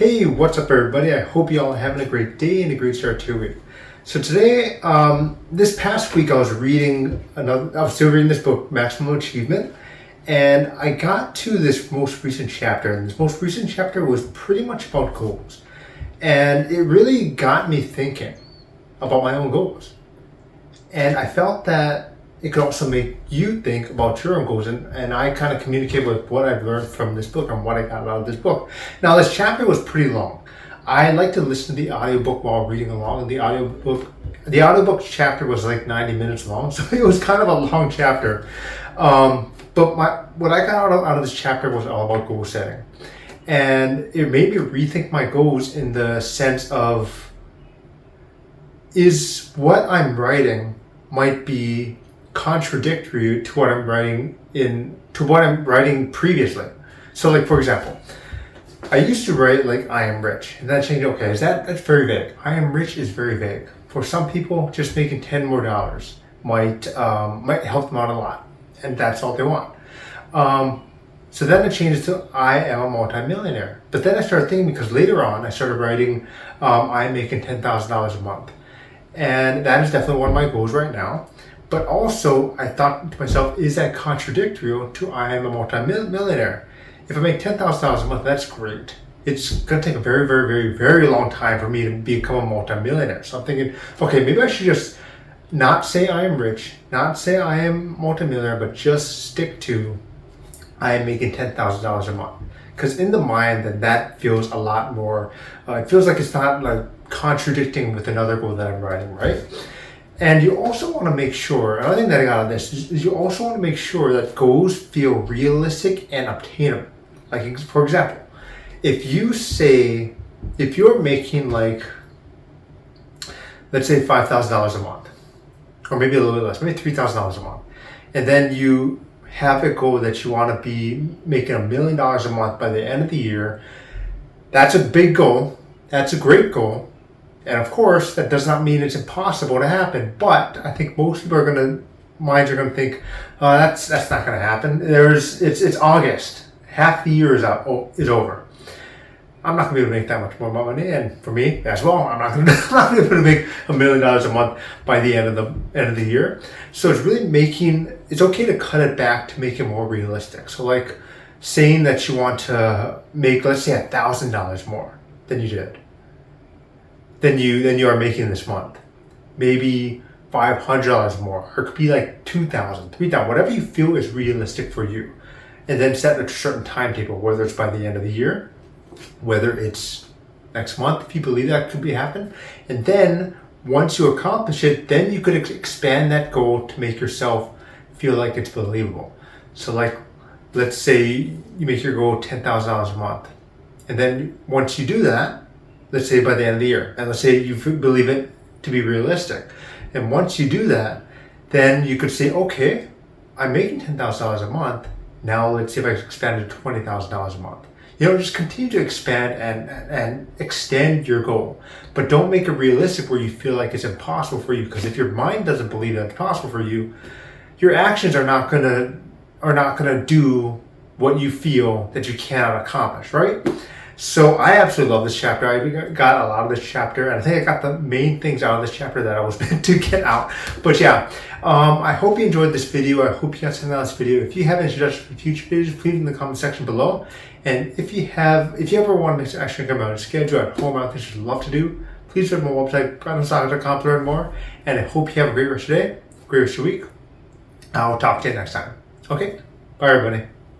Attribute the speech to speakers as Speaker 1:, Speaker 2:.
Speaker 1: Hey, what's up everybody? I hope you all are having a great day and a great start to your week. So today, this past week I was still reading this book, Maximum Achievement, and I got to this most recent chapter, and this most recent chapter was pretty much about goals. And it really got me thinking about my own goals. And I felt that it could also make you think about your own goals. And I kind of communicate with what I've learned from this book and what I got out of this book. Now, this chapter was pretty long. I like to listen to the audiobook while reading along. And the audiobook chapter was like 90 minutes long, so it was kind of a long chapter. But what I got out of this chapter was all about goal setting. And it made me rethink my goals in the sense of, is what I'm writing might be contradictory to what I'm writing previously. So, like, for example, I used to write like I am rich, and then I changed. Okay, that's very vague. I am rich is very vague. For some people, just making $10 more might help them out a lot, and that's all they want. So then it changes to I am a multimillionaire. But then I started thinking, because later on I started writing I'm making $10,000 a month, and that is definitely one of my goals right now. But also, I thought to myself, is that contradictory to I am a multimillionaire? If I make $10,000 a month, that's great. It's going to take a very, very, very, very long time for me to become a multimillionaire. So I'm thinking, okay, maybe I should just not say I am rich, not say I am multimillionaire, but just stick to I am making $10,000 a month. Because in the mind, that feels a lot more, it feels like it's not like contradicting with another goal that I'm writing, right? And you also want to make sure, another thing that I got out of this is you also want to make sure that goals feel realistic and obtainable. Like, for example, if you're making like, let's say $5,000 a month, or maybe a little bit less, maybe $3,000 a month, and then you have a goal that you want to be making $1 million a month by the end of the year, that's a big goal. That's a great goal. And of course, that does not mean it's impossible to happen. But I think most people minds are gonna think, that's not gonna happen. It's August. Half the year is over. I'm not gonna be able to make that much more money, and for me as well, I'm not gonna be able to make $1 million a month by the end of the year. So it's really it's okay to cut it back to make it more realistic. So, like, saying that you want to make, let's say, $1,000 more than you did. Than you are making this month. Maybe $500 more, or it could be like $2,000, $3,000, whatever you feel is realistic for you. And then set a certain timetable, whether it's by the end of the year, whether it's next month, if you believe that could happen. And then once you accomplish it, then you could expand that goal to make yourself feel like it's believable. So, like, let's say you make your goal $10,000 a month. And then once you do that, let's say by the end of the year, and let's say you believe it to be realistic. And once you do that, then you could say, okay, I'm making $10,000 a month. Now let's see if I expand it to $20,000 a month. Just continue to expand and extend your goal. But don't make it realistic where you feel like it's impossible for you. Because if your mind doesn't believe that it's possible for you, your actions are not gonna do what you feel that you cannot accomplish, right? So I absolutely love this chapter. I got a lot of this chapter, and I think I got the main things out of this chapter that I was meant to get out. But yeah, I hope you enjoyed this video. I hope you got something out of this video. If you have any suggestions for future videos, please in the comment section below. And if you ever want to actually come out and schedule at home out things you'd love to do, please visit my website, brandonsoccer.com, to learn more. And I hope you have a great rest of your day, great rest of your week. I'll talk to you next time. Okay, bye everybody.